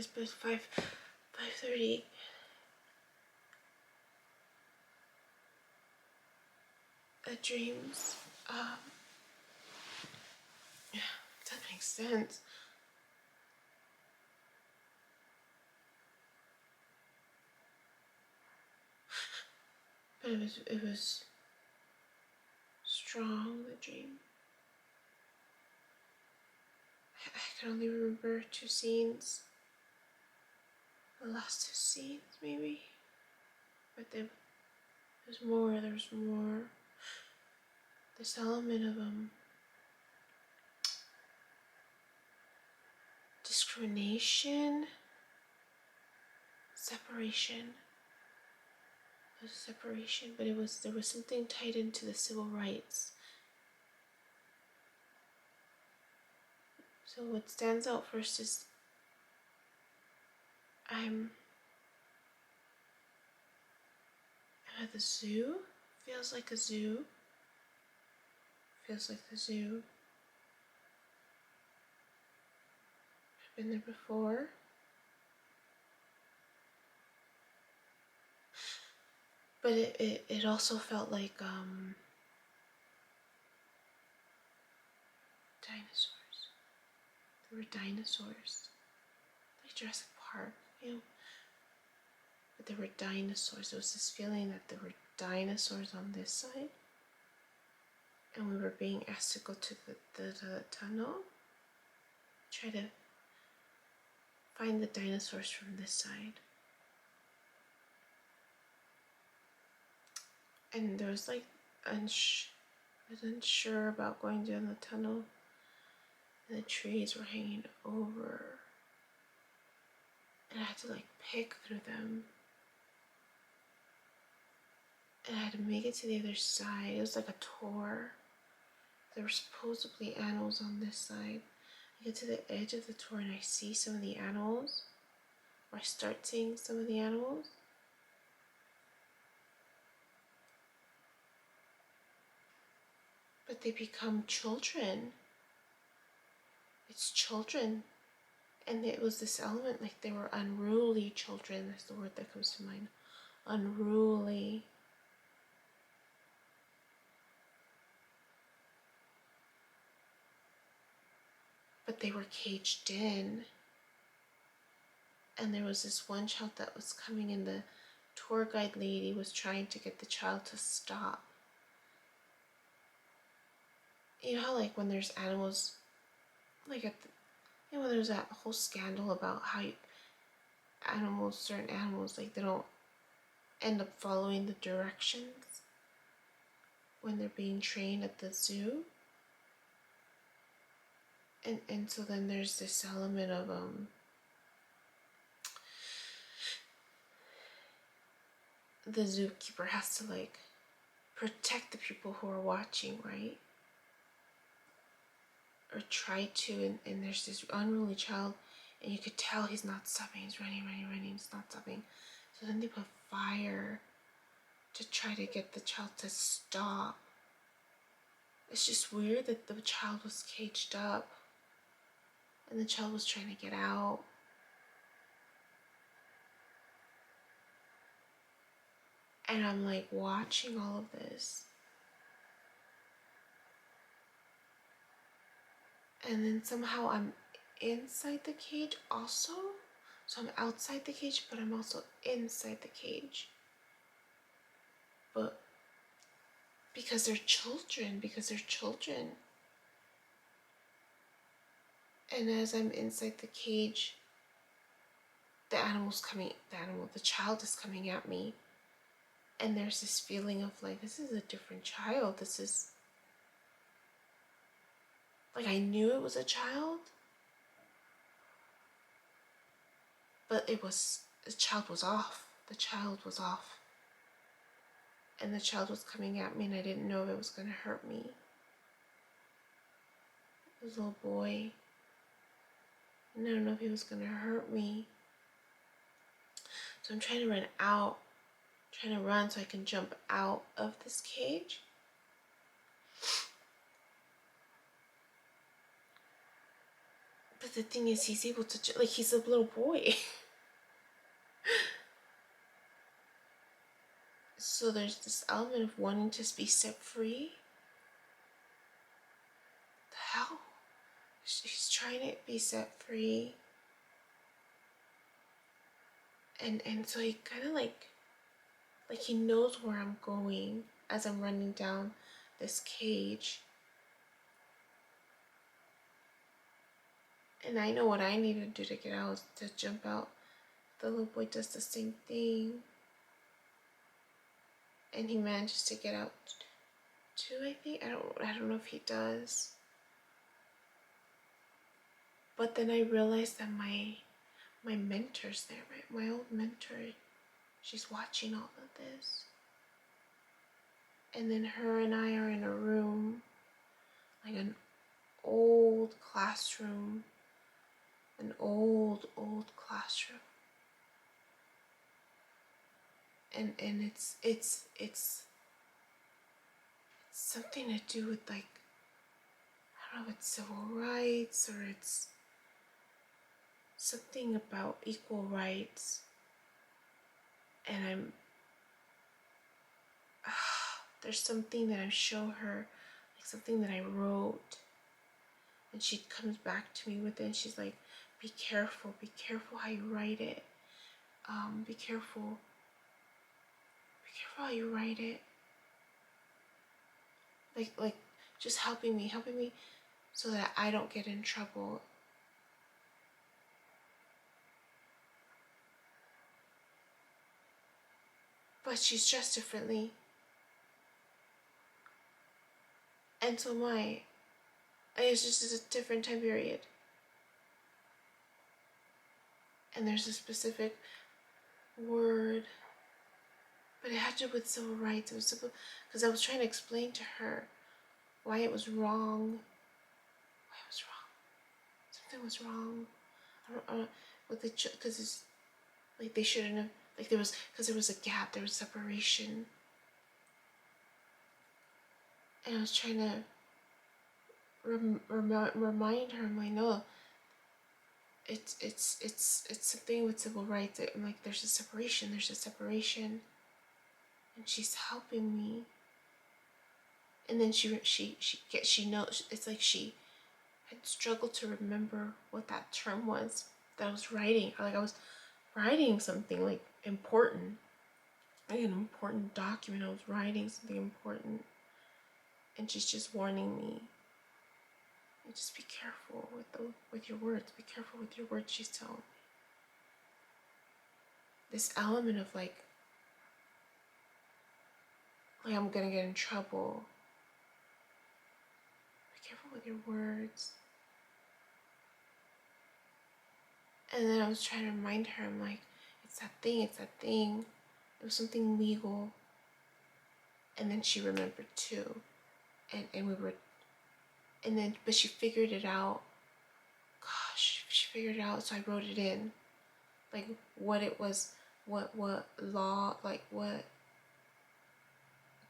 just put 5:30. Dreams. Yeah, that makes sense. But it was strong, the dream. I can only remember 2 scenes. The last 2 scenes, maybe. But there's more. There's more. This element of discrimination, separation. There's a separation, but there was something tied into the civil rights. So what stands out first is I'm at the zoo. Feels like a zoo. Feels like the zoo. I've been there before. But it also felt like dinosaurs. There were dinosaurs. Like Jurassic Park, you know. But there were dinosaurs. There was this feeling that there were dinosaurs on this side. And we were being asked to go to the tunnel. Try to find the dinosaurs from this side. And there was like, I was unsure about going down the tunnel. And the trees were hanging over. And I had to like pick through them. And I had to make it to the other side. It was like a tour. There were supposedly animals on this side. I get to the edge of the tour and I see some of the animals. Or I start seeing some of the animals. But they become children. It's children. And it was this element, like they were unruly children. That's the word that comes to mind. Unruly. But they were caged in. And there was this one child that was coming in. The tour guide lady was trying to get the child to stop. You know how like when there's animals, like when there's that whole scandal about how certain animals, like they don't end up following the directions when they're being trained at the zoo. And so then there's this element of the zookeeper has to like protect the people who are watching, right? Or try to, and there's this unruly child, and you could tell he's not stopping. He's running, he's not stopping. So then they put fire to try to get the child to stop. It's just weird that the child was caged up and the child was trying to get out. And I'm like watching all of this. And then somehow I'm inside the cage also. So I'm outside the cage, but I'm also inside the cage. But because they're children. And as I'm inside the cage, the child is coming at me. And there's this feeling of like, this is a different child. This is, like I knew it was a child. But the child was off. And the child was coming at me and I didn't know if it was going to hurt me. It was a little boy. And I don't know if he was going to hurt me. So I'm trying to run out. Trying to run so I can jump out of this cage. But But the thing is, he's able to, like, he's a little boy. So there's this element of wanting to be set free. The hell? He's trying to be set free. And so he kind of like he knows where I'm going as I'm running down this cage. And I know what I need to do to get out, to jump out. The little boy does the same thing. And he manages to get out too, I think. I don't know if he does. But then I realized that my mentor's there, right? My old mentor, she's watching all of this. And then her and I are in a room, like an old classroom, an old classroom. And it's something to do with, like, I don't know if it's civil rights or it's something about equal rights. And there's something that I show her, like something that I wrote, and she comes back to me with it, and she's like, be careful how you write it. Be careful how you write it. Like just helping me so that I don't get in trouble. But she's dressed differently. And so am I. And it's just a different time period. And there's a specific word. But it had to do with civil rights. It was simple, because I was trying to explain to her why it was wrong. Something was wrong. I don't because it's like they shouldn't have, like because there was a gap, there was separation. And I was trying to remind her, I'm like, no, it's something with civil rights. I'm like, there's a separation. And she's helping me. And then she knows, it's like she had struggled to remember what that term was that I was writing. Like I was writing something like important, like an important document. I was writing something important, and she's just warning me. And just be careful with your words. Be careful with your words. She's telling me this element of like I'm gonna get in trouble. Be careful with your words. And then I was trying to remind her, I'm like, it's that thing. It was something legal. And then she remembered too. But she figured it out. Gosh, she figured it out, so I wrote it in. Like what it was, what law, like what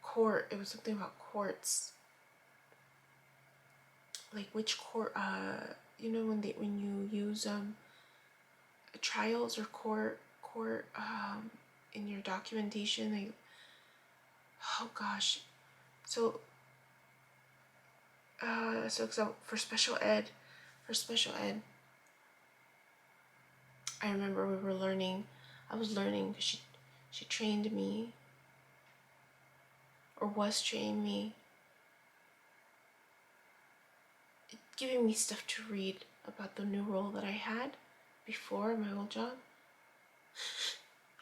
court, it was something about courts. Like which court, when you use trials or court in your documentation, oh gosh. So for special ed, I remember I was learning because she trained me, or was training me, giving me stuff to read about the new role that I had before my old job.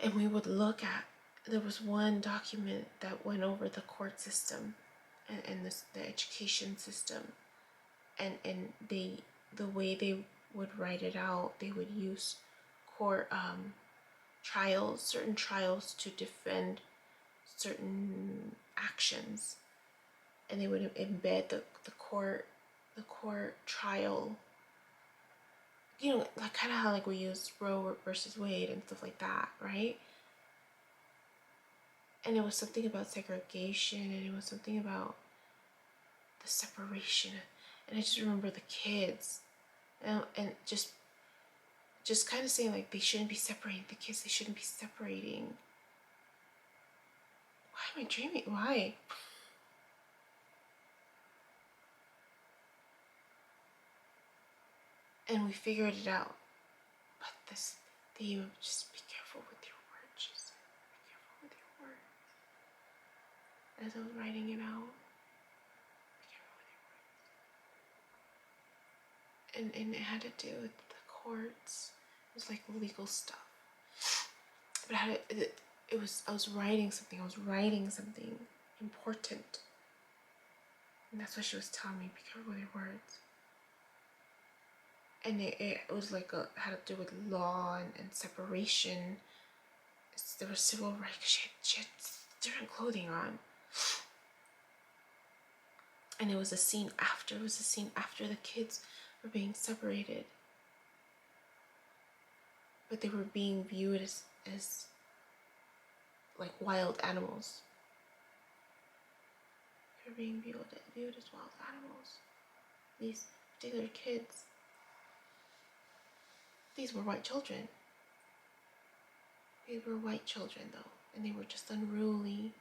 And we would look at, there was one document that went over the court system and the education system, and the way they would write it out, they would use court certain trials to defend certain actions, and they would embed the court trial, like kind of how like we use Roe versus Wade and stuff like that, right? And it was something about segregation, and it was something about the separation. And I just remember the kids and just kind of saying like they shouldn't be separating the kids. They shouldn't be separating. Why am I dreaming? Why? And we figured it out. But this theme of just be careful with your words, she said. Be careful with your words. As I was writing it out, be careful with your words. And it had to do with the courts. It was like legal stuff. But I was writing something. I was writing something important. And that's what she was telling me. Be careful with your words. And it was like had to do with law and separation. There was civil rights. She had different clothing on. And it was a scene after. It was a scene after the kids were being separated. But they were being viewed as like wild animals. They were being viewed as wild animals. These particular kids. These were white children. These were white children though. And they were just unruly.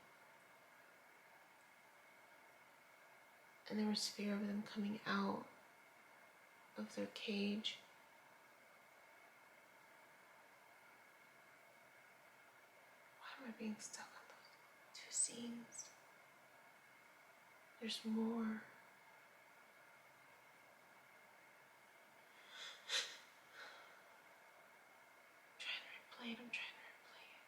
And there was fear of them coming out of their cage. Why am I being stuck on those two scenes? There's more. I'm trying to replay it.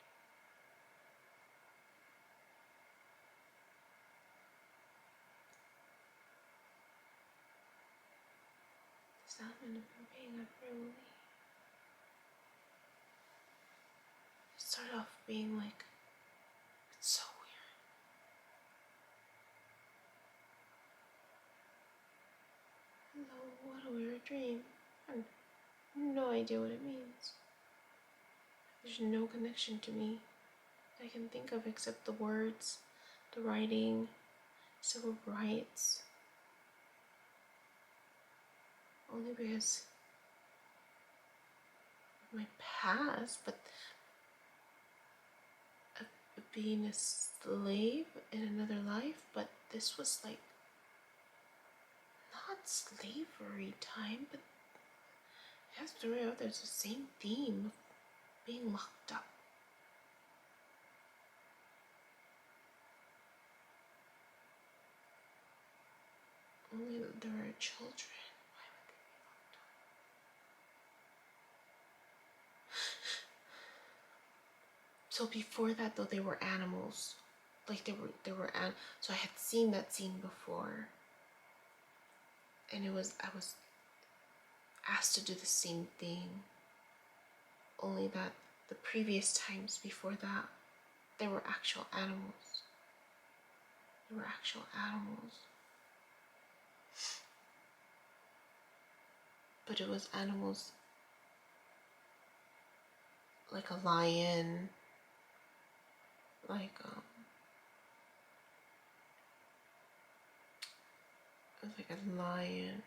The sound of them being unruly. It started off being like, it's so weird. Hello, what a weird dream. I have no idea what it means. There's no connection to me that I can think of except the words, the writing, civil rights. Only because of my past, but being a slave in another life, but this was like not slavery time, but it has to be, there's the same theme of being locked up. Only that there are children. Why would they be locked up? So before that though, they were animals. Like they were so I had seen that scene before. And I was asked to do the same thing. Only that the previous times before that, they were actual animals. They were actual animals. But it was animals like a lion, like it was like a lion,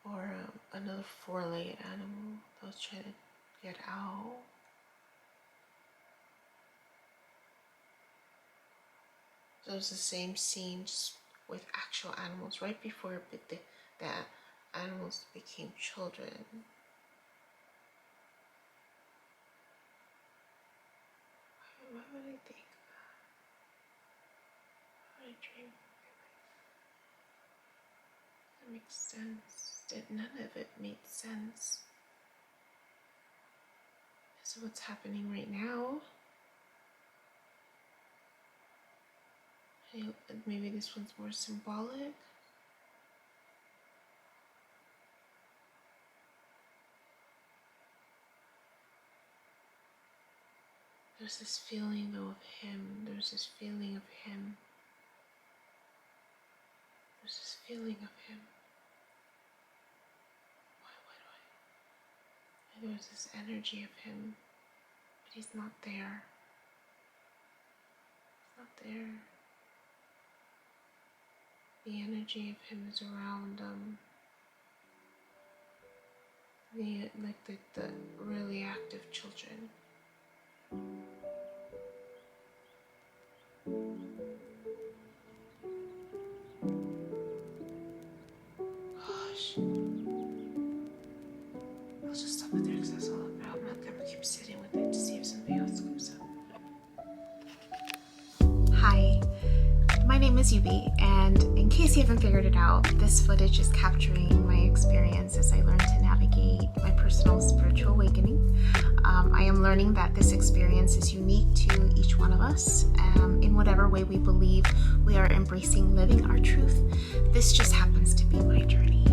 or another four-legged animal that was trying to get out. So it was the same scene, just with actual animals. Right before the animals became children. Why would I think that? Why would I dream? That makes sense. None of it made sense. So what's happening right now? Maybe this one's more symbolic. There's this feeling though of him. There's this feeling of him. There's this feeling of him. Why do I? And there's this energy of him, but he's not there. He's not there. the energy of him is around the really active children. Gosh. I'll just stop it there because that's all about. I'm not gonna keep sitting with it to see if something else comes up. Hi, my name is Yubi, and in case you haven't figured it out, this footage is capturing my experience as I learn to navigate my personal spiritual awakening. I am learning that this experience is unique to each one of us, in whatever way we believe we are embracing living our truth. This just happens to be my journey.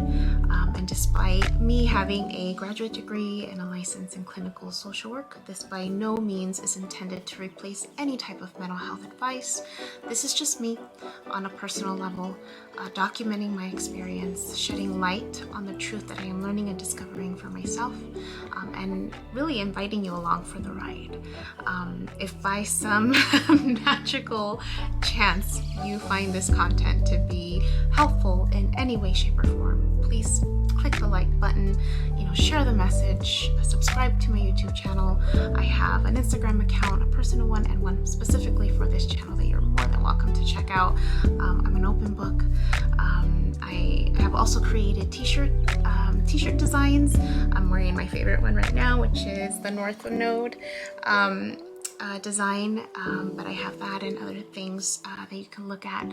And despite me having a graduate degree and a license in clinical social work, this by no means is intended to replace any type of mental health advice. This is just me on a personal level, documenting my experience, shedding light on the truth that I am learning and discovering for myself, and really inviting you along for the ride. If by some magical chance you find this content to be helpful in any way, shape, or form, please click the like button, share the message, subscribe to my YouTube channel. I have an Instagram account, a personal one, and one specifically for this channel that you're more than welcome to check out. I'm an open book. I have also created t-shirt designs. I'm wearing my favorite one right now, which is the North Node design, but I have that and other things that you can look at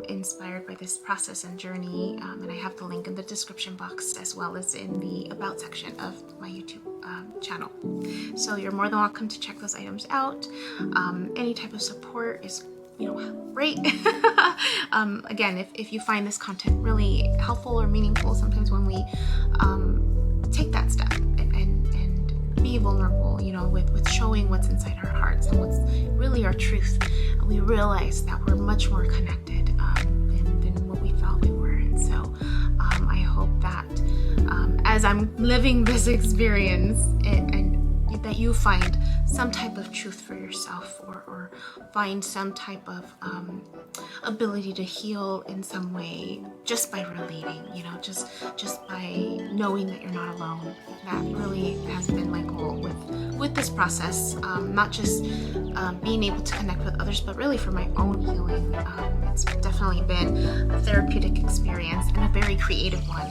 inspired by this process and journey, and I have the link in the description box as well as in the about section of my YouTube channel. So you're more than welcome to check those items out. Any type of support is great. Again, if you find this content really helpful or meaningful, sometimes when we take that step and be vulnerable, with showing what's inside our hearts and what's really our truth, we realize that we're much more connected than what we thought we were. And so I hope that as I'm living this experience and that you find some type of truth for yourself, or find some type of ability to heal in some way just by relating, just by knowing that you're not alone. That really has been my goal with this process, not just being able to connect with others, but really for my own healing. It's definitely been a therapeutic experience and a very creative one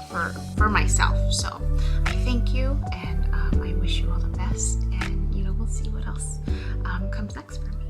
for myself. So I thank you, and I wish you all the best, and we'll see what else comes next for me.